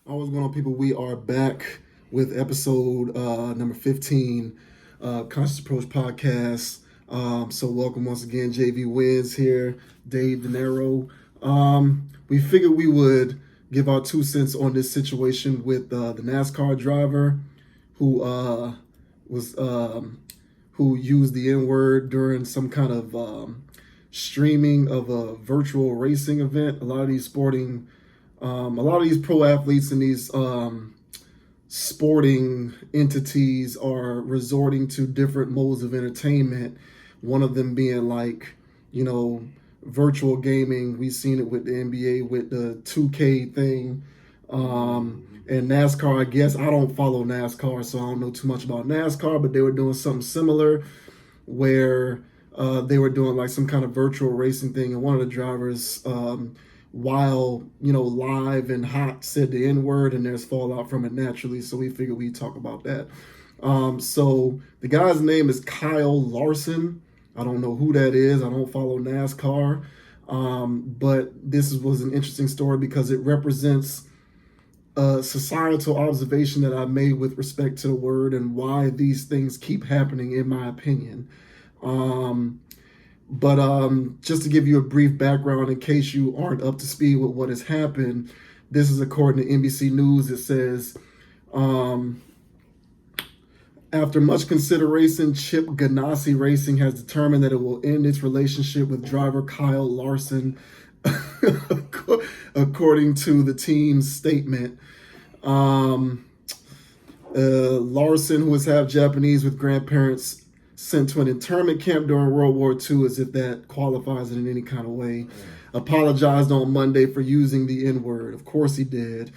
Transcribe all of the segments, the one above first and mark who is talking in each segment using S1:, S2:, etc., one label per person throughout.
S1: What's going on, people? We are back with episode number 15, Conscious Approach Podcast. So welcome once again, JV Wiz here, Dave De Niro. We figured we would give our 2 cents on this situation with the NASCAR driver who was who used the N-word during some kind of streaming of a virtual racing event. A lot of these pro athletes and these sporting entities are resorting to different modes of entertainment. One of them being virtual gaming. We've seen it with the NBA with the 2K thing. And NASCAR, I guess, I don't follow NASCAR, so I don't know too much about NASCAR, but they were doing something similar where they were doing like some kind of virtual racing thing, and one of the drivers, while live and hot, said the N-word, and there's fallout from it naturally. So we figured we'd talk about that. So the guy's name is Kyle Larson. I don't know who that is. I don't follow NASCAR, but this was an interesting story because it represents a societal observation that I made with respect to the word and why these things keep happening, in my opinion. But just to give you a brief background in case you aren't up to speed with what has happened, this is according to NBC News. It says, after much consideration, Chip Ganassi Racing has determined that it will end its relationship with driver Kyle Larson, according to the team's statement. Larson, who is half Japanese with grandparents sent to an internment camp during World War II, as if that qualifies it in any kind of way, apologized on Monday for using the N-word. Of course he did.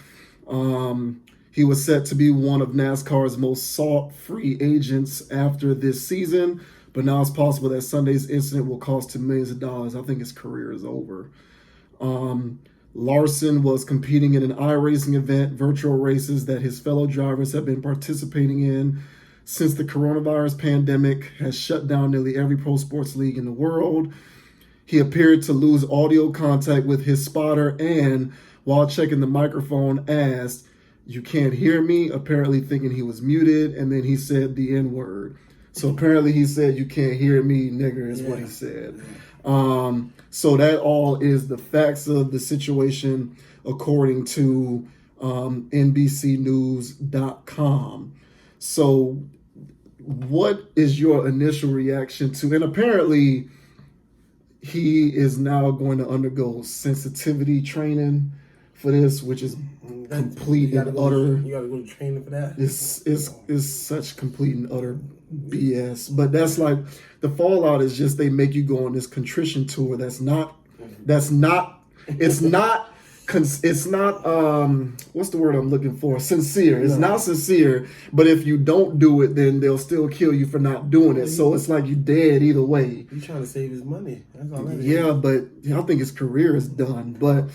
S1: He was set to be one of NASCAR's most sought free agents after this season, but now it's possible that Sunday's incident will cost him millions of dollars. I think his career is over. Larson was competing in an iRacing event, virtual races that his fellow drivers have been participating in since the coronavirus pandemic has shut down nearly every pro sports league in the world. He appeared to lose audio contact with his spotter and, while checking the microphone, asked, "You can't hear me?" apparently thinking he was muted, and then he said the N-word. So apparently he said, "You can't hear me, nigger," is what he said. So that all is the facts of the situation according to NBCnews.com. So what is your initial reaction to, and apparently he is now going to undergo sensitivity training for this, which is complete and utter.
S2: You gotta go to training for that.
S1: It's such complete and utter BS. But that's like the fallout is just they make you go on this contrition tour. It's not what's the word I'm looking for? Sincere. It's not sincere. But if you don't do it, then they'll still kill you for not doing it. So it's like you dead either way.
S2: He's trying to save his money. That's all that is.
S1: Yeah, but I think his career is done. But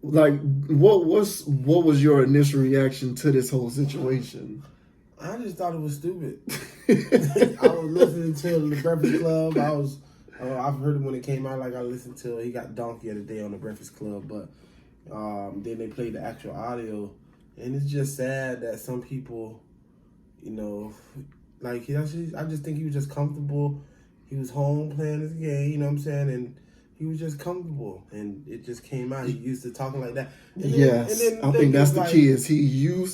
S1: like, what was your initial reaction to this whole situation?
S2: I just thought it was stupid. I was listening to the Breakfast Club. I've heard it when it came out. Like I listened to he got donkey the other day on the Breakfast Club, but then they played the actual audio, and it's just sad that some people, I just think he was just comfortable. He was home playing his game, you know what I'm saying, and he was just comfortable, and it just came out. He used to talking like that.
S1: Yes, I think that's the key. Is you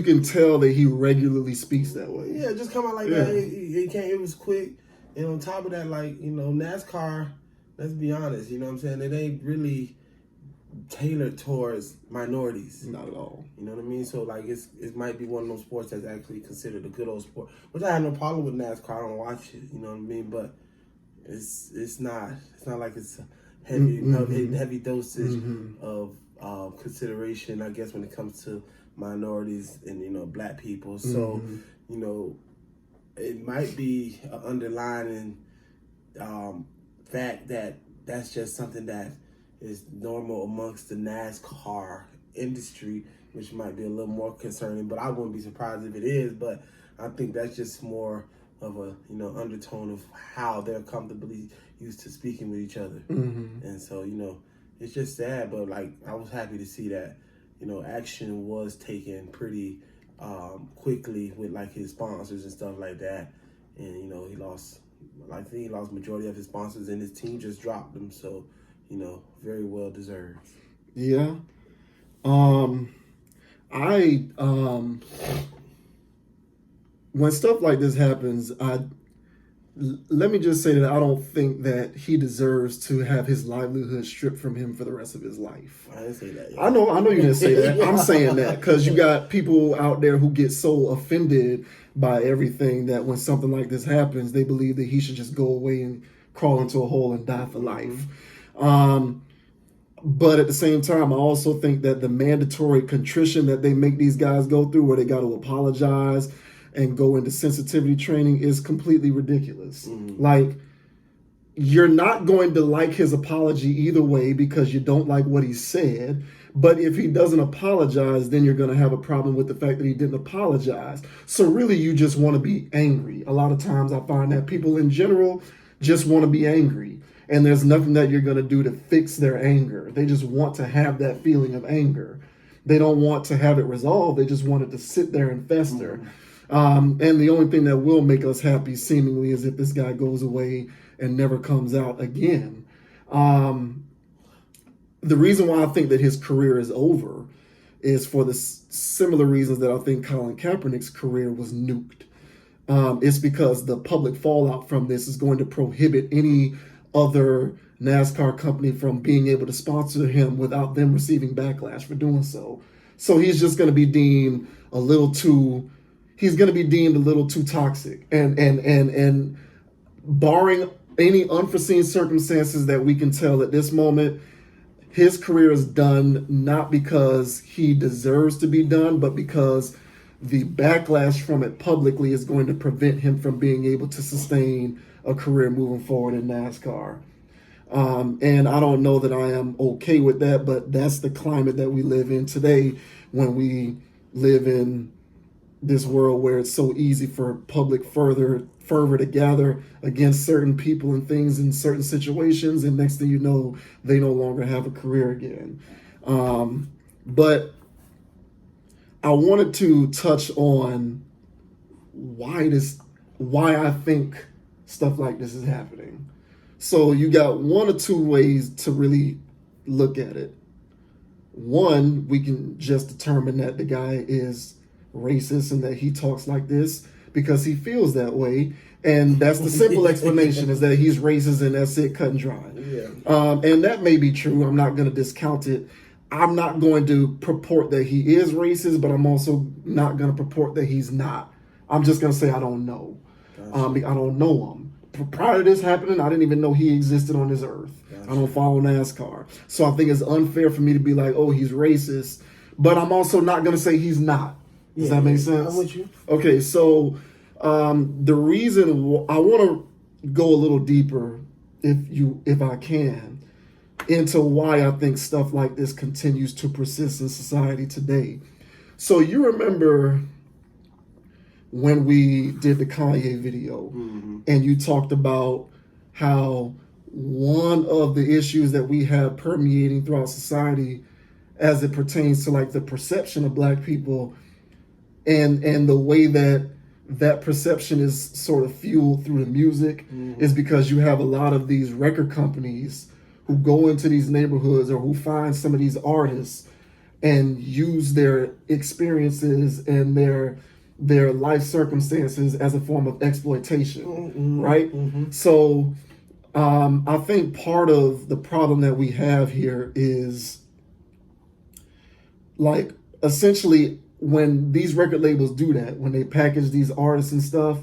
S1: can tell that he regularly speaks that way.
S2: Yeah, just come out like that. It was quick, and on top of that, NASCAR. Let's be honest, you know what I'm saying. It ain't really tailored towards minorities.
S1: Not at all.
S2: You know what I mean? So it might be one of those sports that's actually considered a good old sport. Which I have no problem with NASCAR. I don't watch it. You know what I mean? But it's not like it's heavy dosage of consideration, I guess, when it comes to minorities and black people. So it might be an underlying fact that that's just something that is normal amongst the NASCAR industry, which might be a little more concerning, but I wouldn't be surprised if it is. But I think that's just more of a undertone of how they're comfortably used to speaking with each other. And so it's just sad, but I was happy to see that action was taken pretty quickly with like his sponsors and stuff like that, and he lost. I think he lost majority of his sponsors, and his team just dropped him. So, very well deserved.
S1: Yeah. When stuff like this happens, let me just say that I don't think that he deserves to have his livelihood stripped from him for the rest of his life.
S2: I didn't say that yet.
S1: I know you didn't say that. I'm saying that because you got people out there who get so offended by everything that when something like this happens, they believe that he should just go away and crawl into a hole and die for life. But at the same time, I also think that the mandatory contrition that they make these guys go through, where they got to apologize and go into sensitivity training, is completely ridiculous. Like, you're not going to like his apology either way because you don't like what he said. But if he doesn't apologize, then you're going to have a problem with the fact that he didn't apologize. So really, you just want to be angry. A lot of times I find that people in general just want to be angry. And there's nothing that you're going to do to fix their anger. They just want to have that feeling of anger. They don't want to have it resolved. They just want it to sit there and fester. And the only thing that will make us happy, seemingly, is if this guy goes away and never comes out again. The reason why I think that his career is over is for the similar reasons that I think Colin Kaepernick's career was nuked. It's because the public fallout from this is going to prohibit any other NASCAR company from being able to sponsor him without them receiving backlash for doing so. So he's just going to be deemed a little too toxic, and barring any unforeseen circumstances that we can tell at this moment, his career is done, not because he deserves to be done, but because the backlash from it publicly is going to prevent him from being able to sustain a career moving forward in NASCAR. And I don't know that I am okay with that, but that's the climate that we live in today, when we live in this world where it's so easy for public fervor to gather against certain people and things in certain situations, and next thing you know, they no longer have a career again. But I wanted to touch on why I think stuff like this is happening. So you got one or two ways to really look at it. One, we can just determine that the guy is racist and that he talks like this because he feels that way, and that's the simple explanation, is that he's racist, and that's it, cut and dry. And that may be true. I'm not going to discount it. I'm not going to purport that he is racist, but I'm also not going to purport that he's not. I'm just going to say I don't know. Gotcha. I don't know him. Prior to this happening, I didn't even know he existed on this earth. Gotcha. I don't follow NASCAR. So I think it's unfair for me to be like, oh, he's racist, but I'm also not going to say he's not. Does that make sense?
S2: I'm with you.
S1: Okay, so the reason I want to go a little deeper, if I can, into why I think stuff like this continues to persist in society today. So you remember when we did the Kanye video, and you talked about how one of the issues that we have permeating throughout society as it pertains to like the perception of black people and the way that perception is sort of fueled through the music is because you have a lot of these record companies who go into these neighborhoods or who find some of these artists and use their experiences and their life circumstances as a form of exploitation, right? So I think part of the problem that we have here is, like, essentially when these record labels do that, when they package these artists and stuff,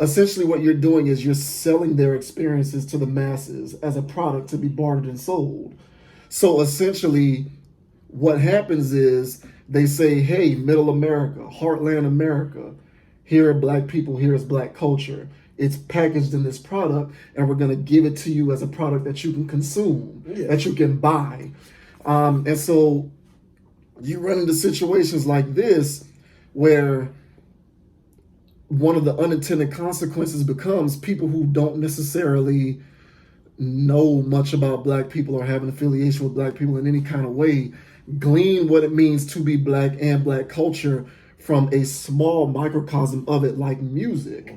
S1: essentially what you're doing is you're selling their experiences to the masses as a product to be bartered and sold. So essentially what happens is they say, hey, middle America, heartland America, here are black people, here's black culture. It's packaged in this product, and we're going to give it to you as a product that you can consume, that you can buy. And so you run into situations like this where one of the unintended consequences becomes people who don't necessarily know much about black people or have an affiliation with black people in any kind of way, glean what it means to be black and black culture from a small microcosm of it, like music.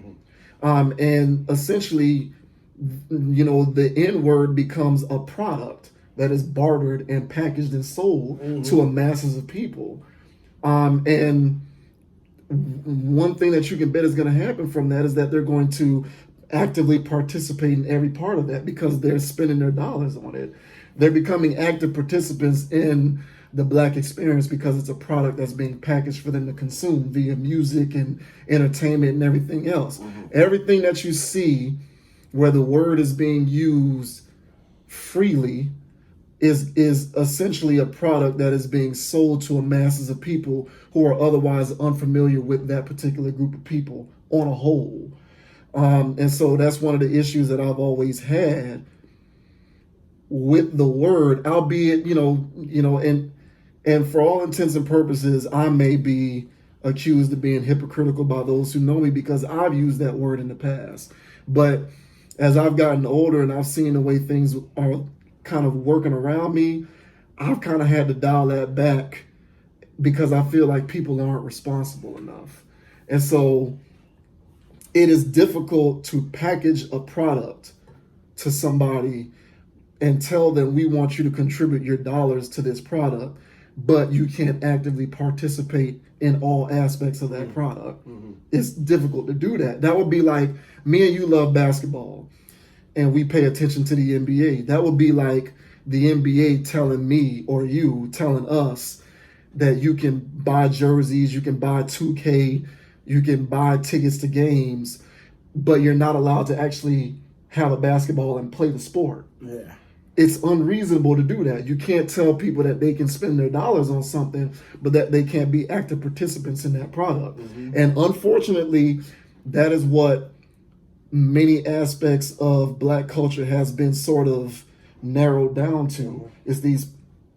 S1: And essentially, the N word becomes a product that is bartered and packaged and sold to a masses of people. And one thing that you can bet is going to happen from that is that they're going to actively participate in every part of that because they're spending their dollars on it. They're becoming active participants in the black experience because it's a product that's being packaged for them to consume via music and entertainment and everything else. Everything that you see where the word is being used freely is essentially a product that is being sold to a masses of people who are otherwise unfamiliar with that particular group of people on a whole. And so that's one of the issues that I've always had with the word, albeit, and for all intents and purposes, I may be accused of being hypocritical by those who know me because I've used that word in the past. But as I've gotten older and I've seen the way things are kind of working around me, I've kind of had to dial that back because I feel like people aren't responsible enough. And so it is difficult to package a product to somebody and tell them we want you to contribute your dollars to this product, but you can't actively participate in all aspects of that product. It's difficult to do that. That would be like me and you love basketball and we pay attention to the NBA. That would be like the NBA telling me or you telling us that you can buy jerseys, you can buy 2K, you can buy tickets to games, but you're not allowed to actually have a basketball and play the sport.
S2: Yeah.
S1: It's unreasonable to do that. You can't tell people that they can spend their dollars on something, but that they can't be active participants in that product. And unfortunately, that is what many aspects of black culture has been sort of narrowed down to. It's these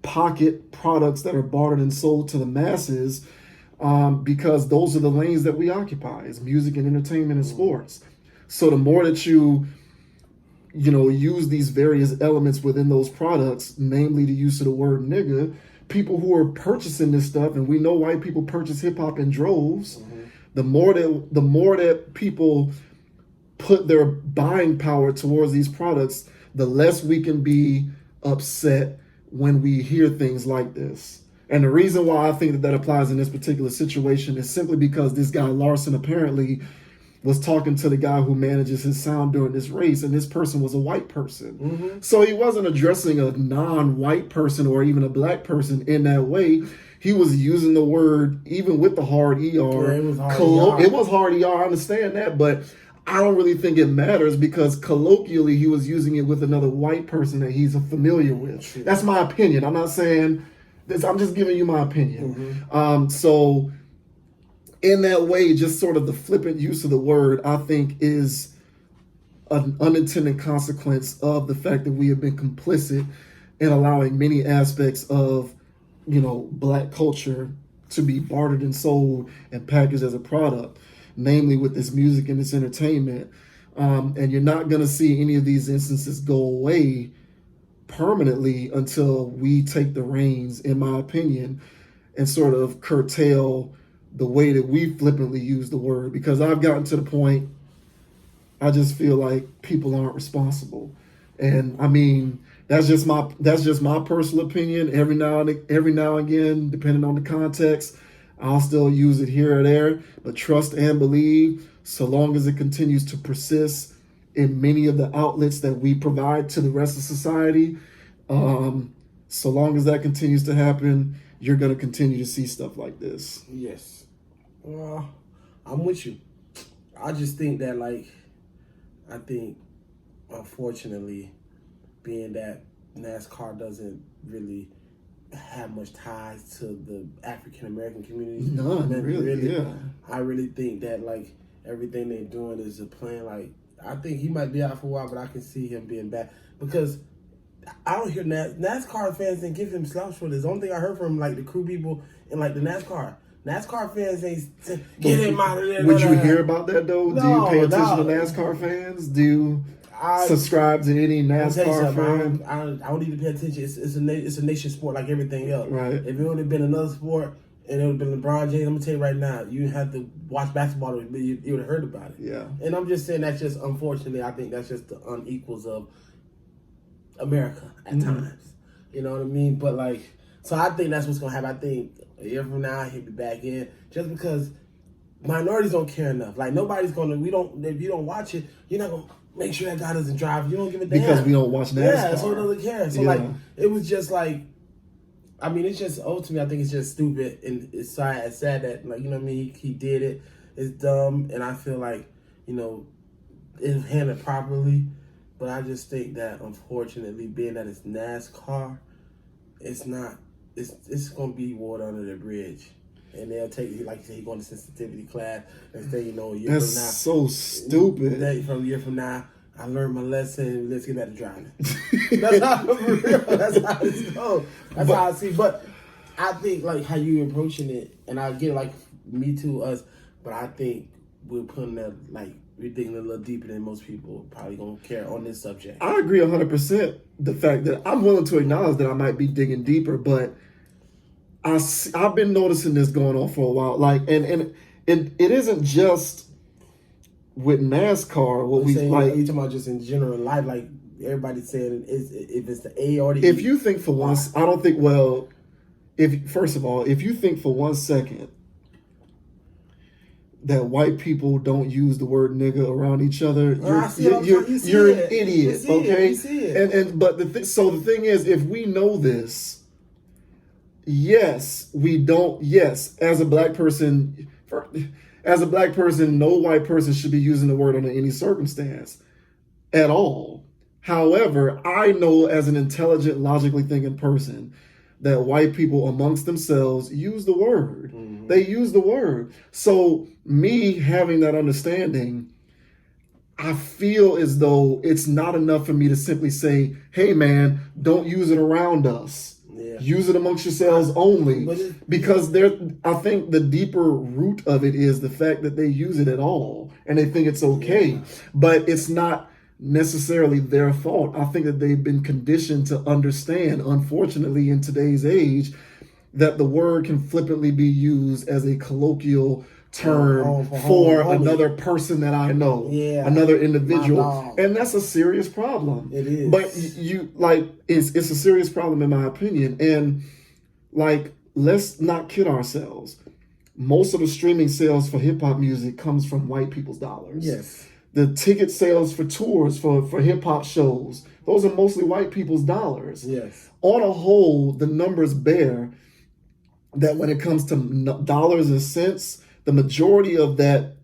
S1: pocket products that are bartered and sold to the masses because those are the lanes that we occupy, is music and entertainment and sports. So the more that you use these various elements within those products, namely the use of the word nigga, people who are purchasing this stuff, and we know white people purchase hip hop in droves, the more that people put their buying power towards these products, the less we can be upset when we hear things like this. And the reason why I think that applies in this particular situation is simply because this guy Larson apparently was talking to the guy who manages his sound during this race, and this person was a white person. So he wasn't addressing a non-white person or even a black person in that way. He was using the word, even with the hard ER.
S2: Yeah, it was hard ER.
S1: It was hard ER, I understand that, but I don't really think it matters because colloquially he was using it with another white person that he's familiar with. That's my opinion. I'm not saying this, I'm just giving you my opinion. So in that way, just sort of the flippant use of the word, I think, is an unintended consequence of the fact that we have been complicit in allowing many aspects of, black culture to be bartered and sold and packaged as a product, namely with this music and this entertainment. And you're not going to see any of these instances go away permanently until we take the reins, in my opinion, and sort of curtail the way that we flippantly use the word, because I've gotten to the point, I just feel like people aren't responsible. And I mean, that's just my personal opinion. Every now and again, depending on the context, I'll still use it here or there. But trust and believe, so long as it continues to persist in many of the outlets that we provide to the rest of society, so long as that continues to happen, you're going to continue to see stuff like this.
S2: Yes. Well, I'm with you. I just think that, unfortunately, being that NASCAR doesn't really have much ties to the African American community.
S1: None, really, yeah.
S2: I really think that, everything they're doing is a plan. I think he might be out for a while, but I can see him being back because I don't hear NASCAR fans and give him slouch for this. The only thing I heard from the crew people and the NASCAR fans ain't get him out of there.
S1: Would you hear about that though?
S2: No,
S1: do you pay attention to NASCAR fans? subscribe to any NASCAR fan.
S2: I don't need to pay attention. It's a nation sport like everything else.
S1: Right.
S2: If it would have been another sport and it would have been LeBron James, I'm gonna tell you right now, you have to watch basketball. You would have heard about it.
S1: Yeah.
S2: And I'm just saying that's just unfortunately, I think that's just the unequals of America at times. You know what I mean? But like, so I think that's what's gonna happen. I think a year from now he'll be back in just because minorities don't care enough. Like nobody's gonna. If you don't watch it, you're not gonna make sure that guy doesn't drive. You don't give a damn
S1: because we don't watch NASCAR.
S2: Yeah, so he doesn't care. So like, it was just like, I mean, it's just ultimately, I think it's just stupid and it's sad that like you know what I mean. He did it. It's dumb, and I feel like it's handled properly. But I just think that unfortunately, being that it's NASCAR, it's not. It's gonna be water under the bridge. And they'll take, like you say, he going to sensitivity class and say, a year from now.
S1: That's so stupid.
S2: From a year from now, I learned my lesson. Let's get back to driving. That's how it's going. That's how I see. But I think like how you approaching it, and I get like me too, us. But I think we're putting that we're digging a little deeper than most people probably gonna care on this subject.
S1: I agree 100%. The fact that I'm willing to acknowledge that I might be digging deeper, but I've been noticing this going on for a while. Like, and it isn't just with NASCAR. What we like,
S2: you talking about just in general life? Like everybody's saying, if it's the A or the E.
S1: If you think for once, I don't think. Well, first of all, if you think for 1 second that white people don't use the word nigga around each other, you're an idiot. Okay, but the thing is, if we know this. Yes, we don't. Yes, as a black person, no white person should be using the word under any circumstance at all. However, I know as an intelligent, logically thinking person that white people amongst themselves use the word. Mm-hmm. They use the word. So me having that understanding, I feel as though it's not enough for me to simply say, hey man, don't use it around us. Yeah. Use it amongst yourselves only, because I think the deeper root of it is the fact that they use it at all and they think it's okay, yeah. But it's not necessarily their fault. I think that they've been conditioned to understand, unfortunately, in today's age, that the word can flippantly be used as a colloquial term for another person that I know, another individual, and that's a serious problem.
S2: It is,
S1: but it's a serious problem in my opinion. And like, let's not kid ourselves. Most of the streaming sales for hip hop music comes from white people's dollars.
S2: Yes,
S1: the ticket sales for tours for hip hop shows, those are mostly white people's dollars.
S2: Yes,
S1: on a whole, the numbers bear that when it comes to dollars and cents, the majority of that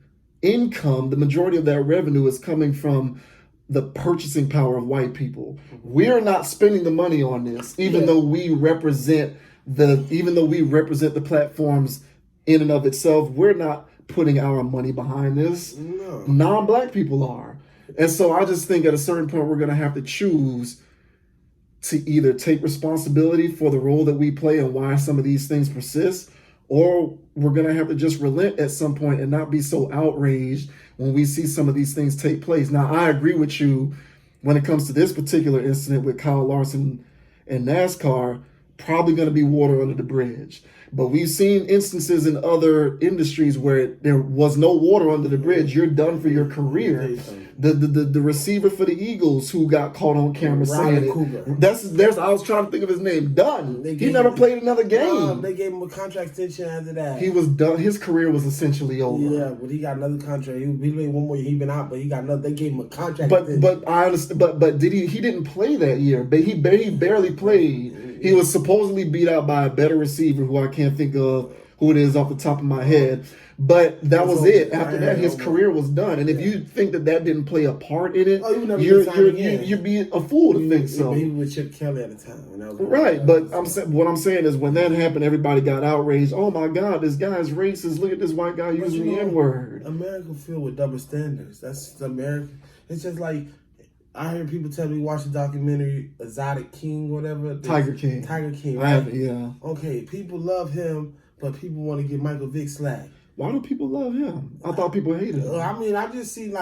S1: income, the majority of that revenue is coming from the purchasing power of white people. We're not spending the money on this, even though we represent the platforms in and of itself. We're not putting our money behind this. No. Non-black people are. And so I just think at a certain point we're going to have to choose to either take responsibility for the role that we play and why some of these things persist, or we're going to have to just relent at some point and not be so outraged when we see some of these things take place. Now, I agree with you when it comes to this particular incident with Kyle Larson and NASCAR, probably going to be water under the bridge. But we've seen instances in other industries where there was no water under the bridge. You're done for your career. The receiver for the Eagles who got caught on camera saying it. I was trying to think of his name. Done. He never played another game.
S2: They gave him a contract extension after that.
S1: He was done. His career was essentially over.
S2: Yeah, but he got another contract. He played one more year. He been out, but he got another. They gave him a contract.
S1: But I understand. But did he? He didn't play that year. But he barely played. He was supposedly beat out by a better receiver who I can't think of who it is off the top of my head. But that was it. After that, his career was done. And if you think that didn't play a part in it, you'd be a fool to think so.
S2: He was with Chip Kelly at the time.
S1: Right, but what I'm saying is when that happened, everybody got outraged. Oh my God, this guy's racist. Look at this white guy using the N-word.
S2: America filled with double standards. That's America. It's just like, I heard people tell me watch the documentary Exotic King, whatever.
S1: Tiger King.
S2: Right?
S1: Yeah.
S2: Okay, people love him, but people want to give Michael Vick slack.
S1: Why do people love him? I thought people hated him.
S2: I mean, I just see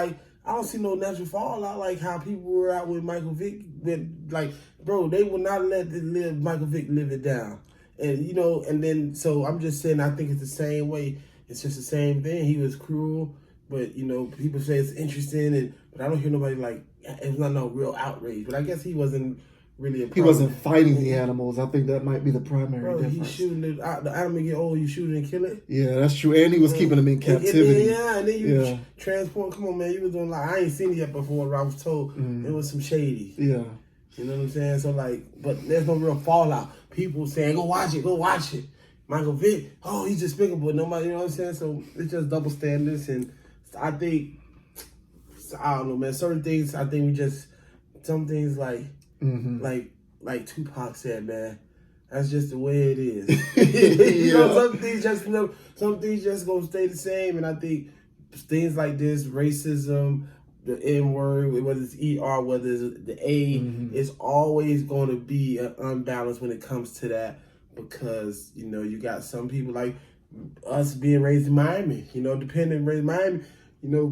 S2: I don't see no natural fallout like how people were out with Michael Vick. With like, bro, they would not let Michael Vick live it down. And and then so I'm just saying, I think it's the same way. It's just the same thing. He was cruel, but people say it's interesting, but I don't hear nobody like it's not no real outrage. But I guess he wasn't really a problem.
S1: He wasn't fighting the animals. I think that might be the primary difference.
S2: He's shooting the animal get old, you shoot it and kill it.
S1: Yeah, that's true. And he was keeping them in captivity.
S2: And then you transport. Come on, man, you was doing like I ain't seen it yet before. But I was told it was some shady.
S1: Yeah,
S2: you know what I'm saying. So but there's no real fallout. People saying go watch it. Michael Vick, he's despicable. Nobody, you know what I'm saying. So it's just double standards, and I think I don't know, man. Certain things I think some things like Tupac said, man. That's just the way it is. Some things just gonna stay the same, and I think things like this, racism, the N word, whether it's ER, whether it's the A, it's always going to be an unbalance when it comes to that, because you got some people like us being raised in Miami, depending raised in Miami.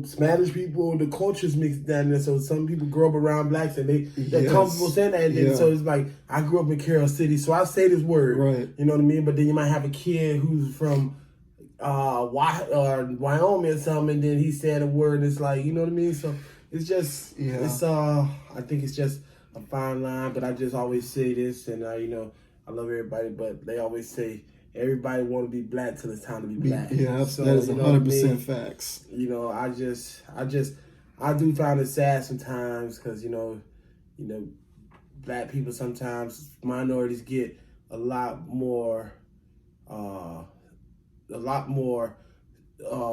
S2: Spanish people, the culture's mixed down there. So some people grow up around blacks and they're comfortable saying that. And then, so it's like, I grew up in Carroll City, so I say this word.
S1: Right.
S2: You know what I mean? But then you might have a kid who's from Wyoming or something, and then he said a word and it's like, you know what I mean? So it's just, I think it's just a fine line. But I just always say this, and I love everybody, but they always say, everybody want to be black till it's time to be black.
S1: Yeah, so, that is 100% facts.
S2: I do find it sad sometimes because black people sometimes, minorities get a lot more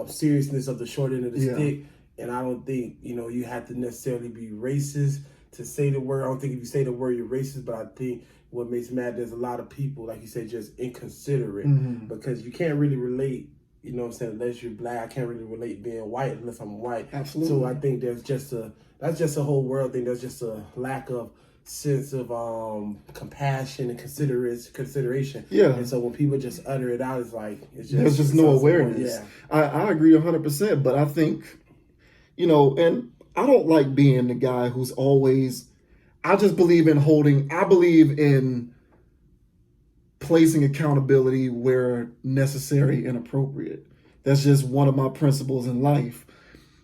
S2: seriousness of the short end of the stick, and I don't think you have to necessarily be racist to say the word. I don't think if you say the word you're racist, but I think what makes me mad, there's a lot of people, like you said, just inconsiderate, because you can't really relate, unless you're black. I can't really relate being white unless I'm white.
S1: Absolutely.
S2: So I think that's just a whole world thing. There's just a lack of sense of compassion and consideration.
S1: Yeah.
S2: And so when people just utter it out,
S1: there's just no awareness. Yeah. I agree 100%, but I think, and I don't like being the guy who's always, I believe in placing accountability where necessary and appropriate. That's just one of my principles in life.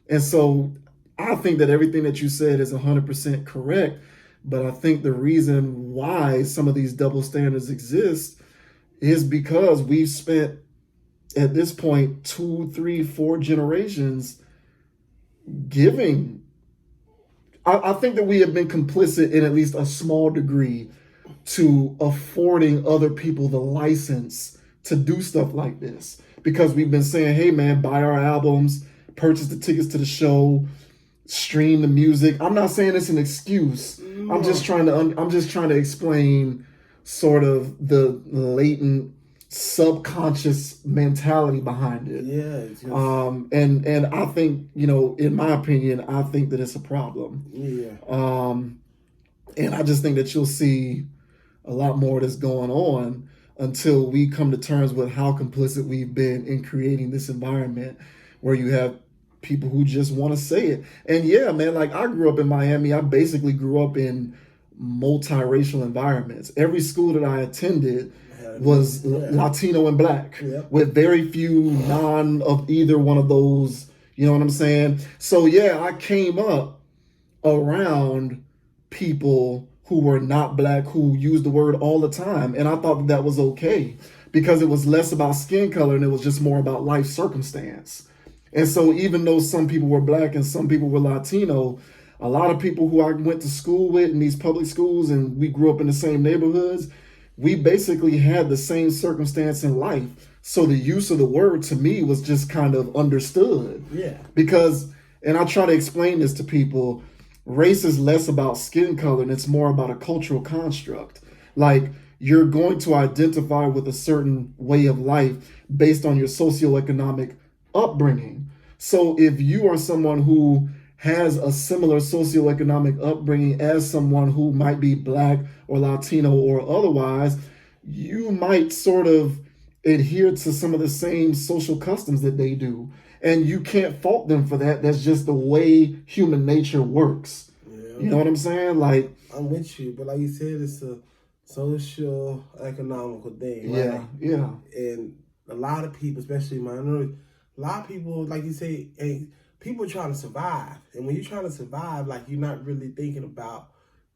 S1: And so I think that everything that you said is 100% correct. But I think the reason why some of these double standards exist is because we've spent, at this point, 2, 3, 4 generations giving. I think that we have been complicit in at least a small degree to affording other people the license to do stuff like this, because we've been saying, hey man, buy our albums, purchase the tickets to the show, stream the music. I'm not saying it's an excuse. No. I'm just trying to explain sort of the latent subconscious mentality behind it. And I think, in my opinion, I think that it's a problem. And I just think that you'll see a lot more that's going on until we come to terms with how complicit we've been in creating this environment where you have people who just want to say it. And yeah, man, like I grew up in Miami. I basically grew up in multiracial environments. Every school that I attended was Latino and black, with very few non of either one of those, you know what I'm saying? So yeah, I came up around people who were not black, who used the word all the time. And I thought that was okay because it was less about skin color and it was just more about life circumstance. And so even though some people were black and some people were Latino, a lot of people who I went to school with in these public schools and we grew up in the same neighborhoods, we basically had the same circumstance in life. So the use of the word to me was just kind of understood.
S2: Yeah.
S1: Because, and I try to explain this to people, race is less about skin color and it's more about a cultural construct. Like you're going to identify with a certain way of life based on your socioeconomic upbringing. So if you are someone who has a similar socioeconomic upbringing as someone who might be black or Latino or otherwise, you might sort of adhere to some of the same social customs that they do. and you can't fault them for that. That's just the way human nature works.
S2: Yeah.
S1: You know what I'm saying? Like,
S2: I'm with you, but like you said, it's a social economical thing, right?
S1: yeah, yeah.
S2: And a lot of people, especially minorities, a lot of people, like you say, people are trying to survive. And when you're trying to survive, like you're not really thinking about,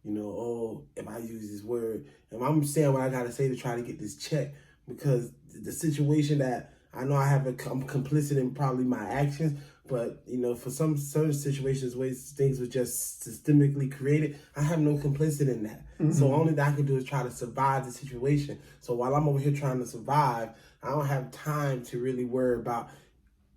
S2: oh, if I use this word, and I'm saying what I gotta say to try to get this check, because the situation that I know I'm complicit in probably my actions, but for some certain situations where things were just systemically created, I have no complicit in that. Mm-hmm. So only that I can do is try to survive the situation. So while I'm over here trying to survive, I don't have time to really worry about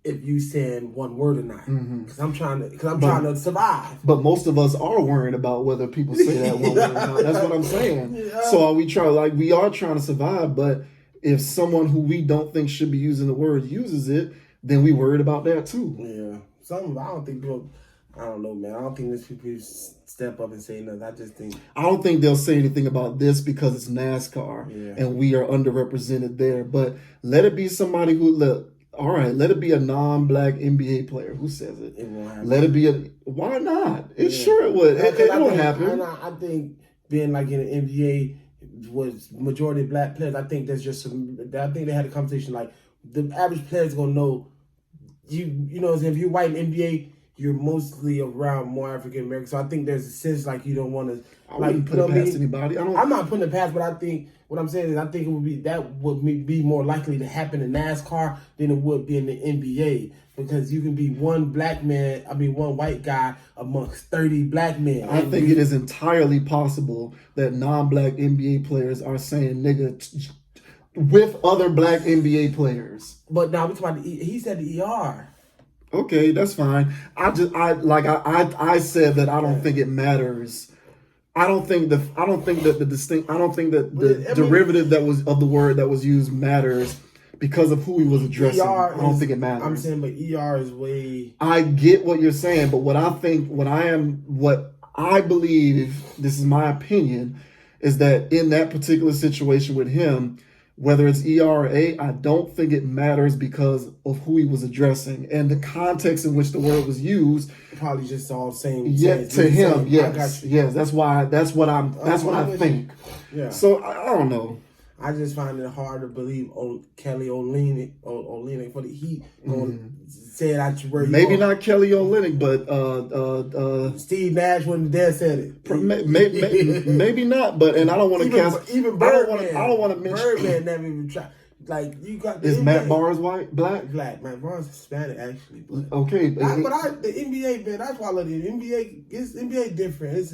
S2: if you saying one word or not, because I'm trying to survive.
S1: But most of us are worrying about whether people say that one word or not. That's what I'm saying. Yeah. So we are trying to survive, but if someone who we don't think should be using the word uses it, then we worried about that too.
S2: Yeah. I don't think people, I don't know, man. I don't think these people step up and say nothing. I
S1: don't think they'll say anything about this because it's NASCAR and we are underrepresented there. But let it be somebody let it be a non-black NBA player who says it.
S2: It won't happen.
S1: Let it be why not? Sure it would. It won't happen.
S2: I think being like in the NBA was majority black players. I think there's just I think they had a conversation like the average player's gonna know if you're white in NBA, you're mostly around more African American. So I think there's a sense like you don't want to
S1: put it past anybody.
S2: I'm not putting it past, but I think what I'm saying is I think that would be more likely to happen in NASCAR than it would be in the NBA, because you can be one white guy amongst 30 black men.
S1: I think it is entirely possible that non-black NBA players are saying nigga with other black NBA players.
S2: But now we're talking about he said the ER.
S1: Okay, that's fine. I said that I don't think it matters. I don't think that the derivative that was of the word that was used matters because of who he was addressing. I don't think it matters.
S2: I'm saying, but ER is way.
S1: I get what you're saying, but what I believe, this is my opinion, is that in that particular situation with him, whether it's ER or A, I don't think it matters because of who he was addressing and the context in which the word was used.
S2: Probably just all same.
S1: Yeah, to him, yes, that's what I think.
S2: Yeah.
S1: So I don't know.
S2: I just find it hard to believe Kelly Olynyk for the Heat going to say that word.
S1: Maybe not Kelly Olynyk, but
S2: Steve Nash when the dad said it.
S1: Maybe not, but I don't want to cast.
S2: Even Birdman.
S1: I don't want to mention.
S2: Birdman never even tried. Like you got.
S1: Is Matt Barnes white?
S2: Black. Matt Barnes is Hispanic actually. But
S1: okay,
S2: the NBA, man, that's why I love the NBA. NBA different. It's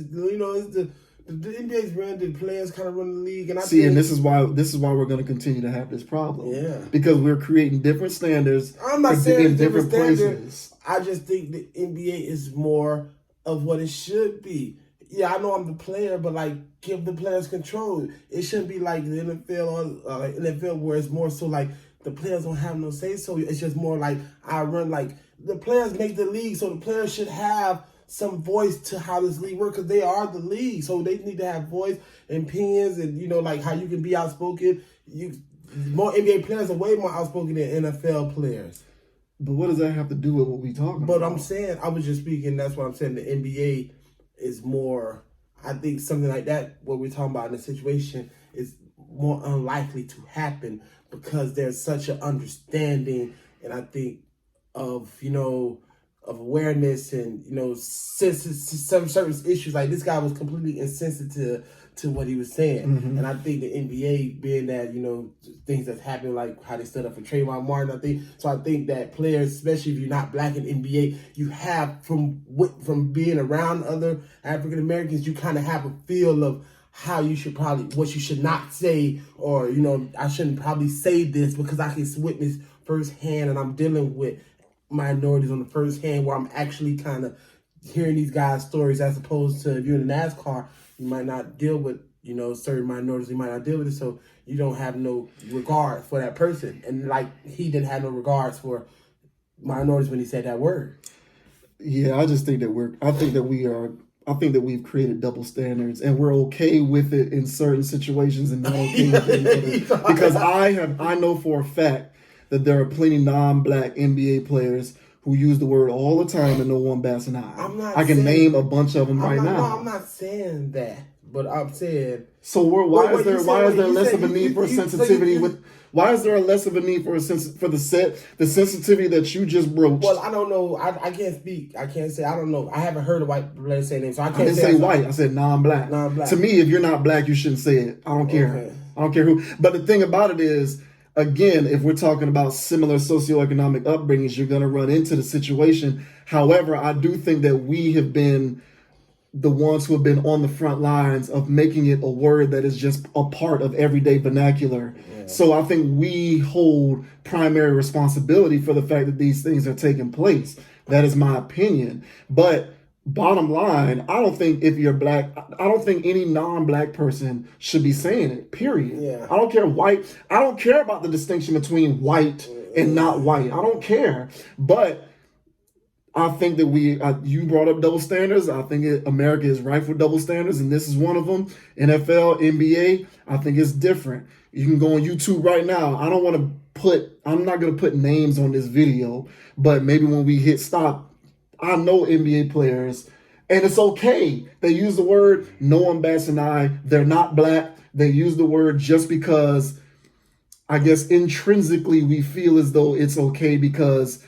S2: the NBA's branded players kind of run the league, and
S1: and this is why we're going to continue to have this problem.
S2: Yeah,
S1: because we're creating different standards.
S2: I'm not saying
S1: in different places.
S2: I just think the NBA is more of what it should be. Yeah, I know I'm the player, but like give the players control. It shouldn't be like the NFL or like NFL where it's more so like the players don't have no say. So it's just more like I run like the players make the league, so the players should have some voice to how this league works because they are the league. So they need to have voice and opinions and, like how you can be outspoken. More NBA players are way more outspoken than NFL players.
S1: But what does that have to do with what we talking about?
S2: But I'm saying, I was just speaking, that's what I'm saying. The NBA is more, I think something like that, what we're talking about in the situation is more unlikely to happen because there's such an understanding and I think of, of awareness and, some certain issues. Like this guy was completely insensitive to what he was saying. Mm-hmm. And I think the NBA being that, things that's happening, like how they stood up for Trayvon Martin, I think that players, especially if you're not black in NBA, you have from being around other African Americans, you kind of have a feel of how you should what you should not say, or, I shouldn't probably say this because I can witness firsthand and I'm dealing with minorities on the first hand where I'm actually kind of hearing these guys' stories as opposed to if you're in NASCAR, you might not deal with, certain minorities, you might not deal with it, so you don't have no regard for that person. And like he didn't have no regards for minorities when he said that word. Yeah,
S1: I just think that I think that we've created double standards and we're okay with it in certain situations and not okay with it because I know for a fact that there are plenty non-black NBA players who use the word all the time and no one bats an eye.
S2: I'm not
S1: I can name a bunch of them right now.
S2: No, I'm not saying that, but I'm saying.
S1: So why is there less of a need for sensitivity with? Why is there less of a need for the sensitivity that you just broached?
S2: Well, I don't know. I can't speak. I can't say. I don't know. I haven't heard a white player say name, so I can't.
S1: I didn't say white. I said non-black.
S2: Non-black.
S1: To me, if you're not black, you shouldn't say it. I don't care.
S2: Okay.
S1: I don't care who. But the thing about it is, again, if we're talking about similar socioeconomic upbringings, you're going to run into the situation. However, I do think that we have been the ones who have been on the front lines of making it a word that is just a part of everyday vernacular. Yeah. So I think we hold primary responsibility for the fact that these things are taking place. That is my opinion. But bottom line, I don't think if you're black, I don't think any non-black person should be saying it, period.
S2: Yeah.
S1: I don't care white. I don't care about the distinction between white and not white. I don't care. But I think that you brought up double standards. I think America is rife with double standards, and this is one of them. NFL, NBA, I think it's different. You can go on YouTube right now. I'm not going to put names on this video, but maybe when we hit stop, I know NBA players, and it's okay. They use the word no one bats an eye. They're not black. They use the word just because, I guess, intrinsically we feel as though it's okay because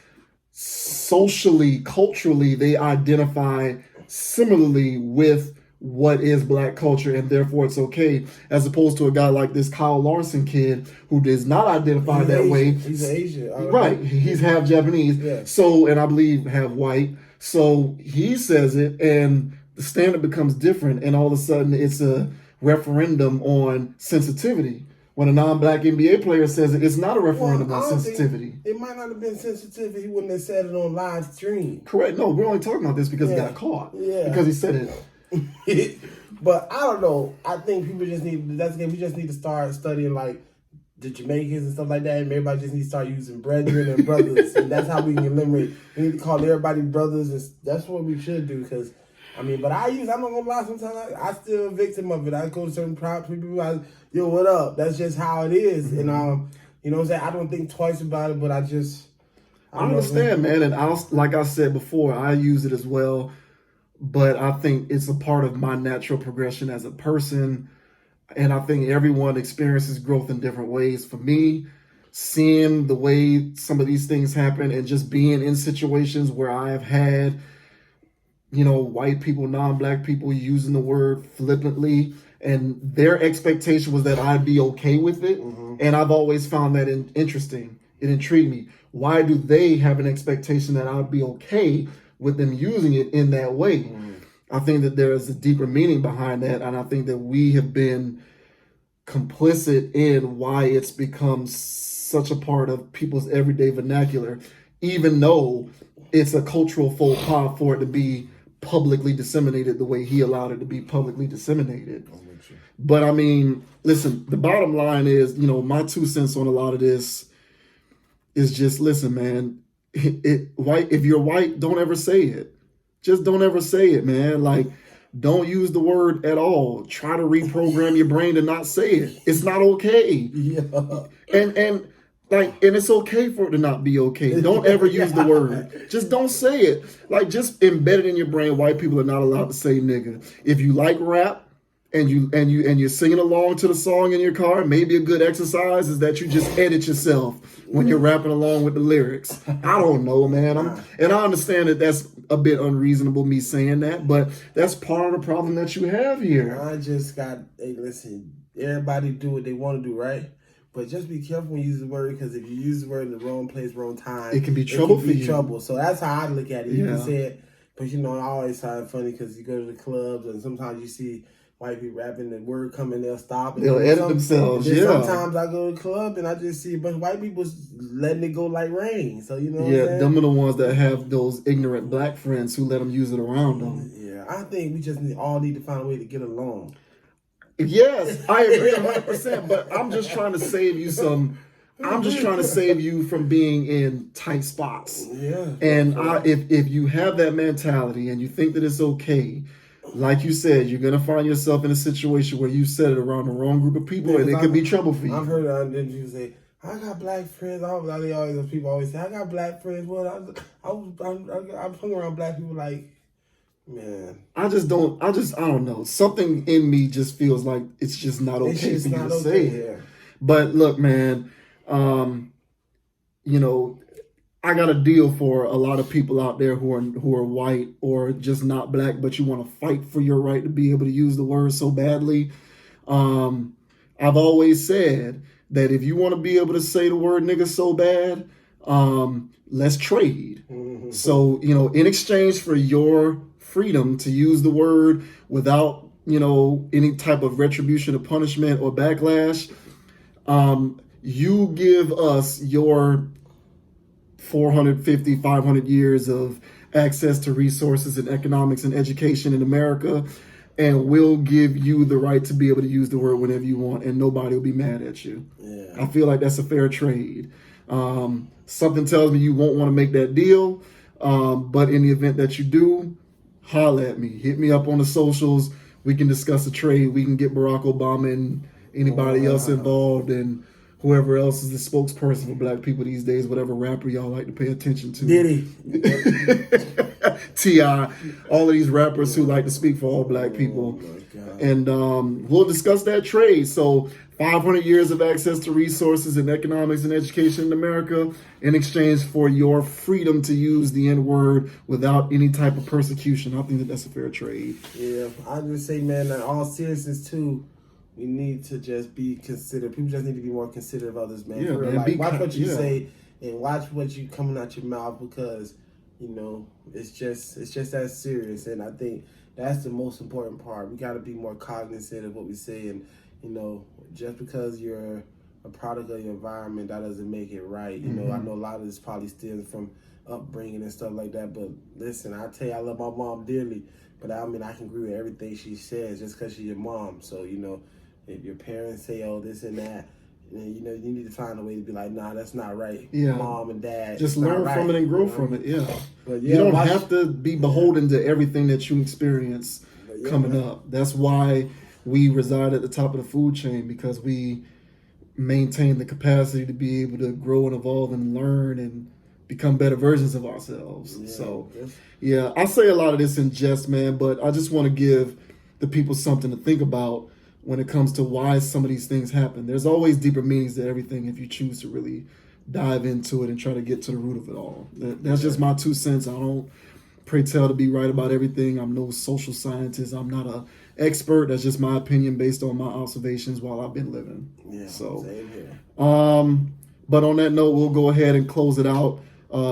S1: socially, culturally, they identify similarly with what is black culture, and therefore it's okay, as opposed to a guy like this Kyle Larson kid who does not identify that way.
S2: He's an Asian.
S1: Right. He's half Japanese.
S2: Yeah.
S1: So, and I believe half white. So he says it, and the standard becomes different, and all of a sudden it's a referendum on sensitivity. When a non-black NBA player says it, it's not a referendum on sensitivity.
S2: It might not have been sensitivity. He wouldn't have said it on live stream.
S1: Correct. No, we're only talking about this because he got caught.
S2: Yeah.
S1: Because he said
S2: it. But I don't know. I think people just we just need to start studying like the Jamaicans and stuff like that, and everybody just need to start using brethren and brothers, and that's how we can eliminate. We need to call everybody brothers, and that's what we should do. Because I'm not gonna lie. Sometimes I still a victim of it. I go to certain people. Yo, what up? That's just how it is. Mm-hmm. And you know what I'm saying? I don't think twice about it, but I
S1: understand, man. And like I said before, I use it as well. But I think it's a part of my natural progression as a person. And I think everyone experiences growth in different ways. For me, seeing the way some of these things happen and just being in situations where I have had, white people, non-black people using the word flippantly, and their expectation was that I'd be okay with it. Mm-hmm. And I've always found that interesting. It intrigued me. Why do they have an expectation that I'd be okay with them using it in that way? Mm-hmm. I think that there is a deeper meaning behind that. And I think that we have been complicit in why it's become such a part of people's everyday vernacular, even though it's a cultural faux pas for it to be publicly disseminated the way he allowed it to be publicly disseminated. But I mean, listen, the bottom line is, my 2 cents on a lot of this is just, listen, man, if you're white, don't ever say it. Just don't ever say it, man. Like, don't use the word at all. Try to reprogram your brain to not say it. It's not okay.
S2: Yeah.
S1: And it's okay for it to not be okay. Don't ever use the word. Just don't say it. Like, just embed it in your brain. White people are not allowed to say nigga. If you like rap and you're singing along to the song in your car, maybe a good exercise is that you just edit yourself when you're rapping along with the lyrics. I don't know, man. And I understand that that's a bit unreasonable, me saying that, but that's part of the problem that you have here.
S2: Listen, everybody do what they want to do, right? But just be careful when you use the word, because if you use the word in the wrong place, wrong time,
S1: it can be trouble for you.
S2: So that's how I look at it. You can say it, but I always find it funny because you go to the clubs and sometimes you see white people rapping, the word coming, they'll stop. And
S1: they'll edit themselves,
S2: Sometimes I go to the club and I just see a bunch of white people letting it go like rain. So, what I'm saying?
S1: Them are the ones that have those ignorant black friends who let them use it around them.
S2: Yeah, I think we just all need to find a way to get along.
S1: Yes, I agree 100%, but I'm just trying to save you from being in tight spots.
S2: Yeah.
S1: And if you have that mentality and you think that it's okay, like you said, you're going to find yourself in a situation where you said it around the wrong group of people, and it could be trouble for you.
S2: I've heard you say, I got black friends. People always say, I got black friends. Well, I'm hung around black people like, man.
S1: I don't know. Something in me just feels like it's just not okay for you to say it.
S2: Yeah.
S1: But look, man, you know, I got a deal for a lot of people out there who are white or just not black, but you want to fight for your right to be able to use the word so badly. I've always said that if you want to be able to say the word nigga so bad, let's trade. Mm-hmm. So, in exchange for your freedom to use the word without, any type of retribution or punishment or backlash, you give us your 450, 500 years of access to resources and economics and education in America, and we'll give you the right to be able to use the word whenever you want, and nobody will be mad at you. Yeah. I feel like that's a fair trade. Something tells me you won't want to make that deal, but in the event that you do, holla at me. Hit me up on the socials. We can discuss a trade. We can get Barack Obama and anybody else involved, and whoever else is the spokesperson for black people these days, whatever rapper y'all like to pay attention to.
S2: Diddy.
S1: T.I., all of these rappers who like to speak for all black people. And we'll discuss that trade. So 500 years of access to resources and economics and education in America in exchange for your freedom to use the N-word without any type of persecution. I think that's a fair trade.
S2: Yeah, I just say, man, in all seriousness, too, we need to just be considerate. People just need to be more considerate of others, man.
S1: Yeah, man,
S2: like, watch what you say and watch what you coming out your mouth, because it's just that serious. And I think that's the most important part. We got to be more cognizant of what we say, and just because you're a product of your environment, that doesn't make it right. I know a lot of this probably stems from upbringing and stuff like that. But listen, I tell you, I love my mom dearly, but I can agree with everything she says just because she's your mom. So if your parents say, oh, this and that, then, you need to find a way to be like, nah, that's not right. Yeah. Mom and dad.
S1: Just learn from it and grow from it, yeah. But you don't have to be beholden to everything that you experience coming up. That's why we reside at the top of the food chain, because we maintain the capacity to be able to grow and evolve and learn and become better versions of ourselves. Yeah. So, I say a lot of this in jest, man, but I just want to give the people something to think about when it comes to why some of these things happen. There's always deeper meanings to everything if you choose to really dive into it and try to get to the root of it all. That's just my 2 cents. I don't pray tell to be right about everything. I'm no social scientist. I'm not an expert. That's just my opinion based on my observations while I've been living. Yeah, so, same here. But on that note, we'll go ahead and close it out.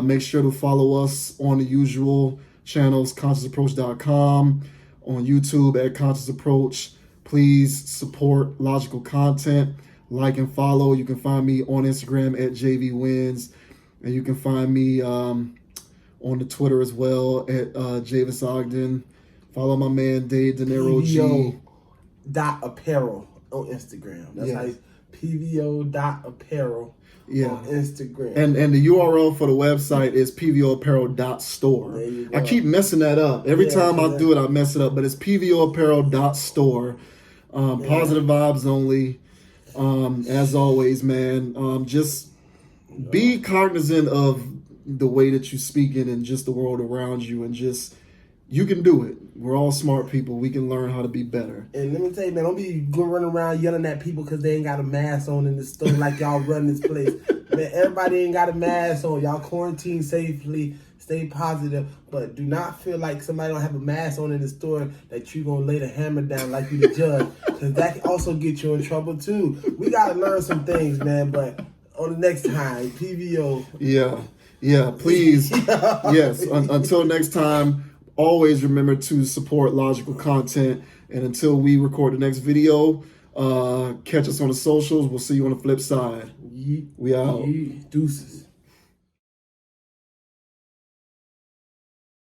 S1: Make sure to follow us on the usual channels, consciousapproach.com, on YouTube at Conscious Approach. Please support logical content, like and follow. You can find me on Instagram at JVWins, and you can find me on the Twitter as well at Javis Ogden. Follow my man Dave De Niro G.
S2: pvo.apparel on Instagram. That's how it's pvo.apparel on Instagram.
S1: And the URL for the website is pvoapparel.store. I keep messing that up. Every time I do it, I mess it up, but it's pvoapparel.store. Positive vibes only. As always, man, just be cognizant of the way that you speak in and just the world around you, and just, you can do it. We're all smart people. We can learn how to be better.
S2: And let me tell you, man, don't be running around yelling at people because they ain't got a mask on in the store like y'all run this place. Man, everybody ain't got a mask on. Y'all quarantine safely. Stay positive, but do not feel like somebody don't have a mask on in the store that you gonna lay the hammer down like you the judge, because that can also get you in trouble too. We gotta learn some things, man. But on the next time, PVO.
S1: Yeah. Please, yes. Until next time, always remember to support logical content. And until we record the next video, catch us on the socials. We'll see you on the flip side. We out.
S2: Deuces.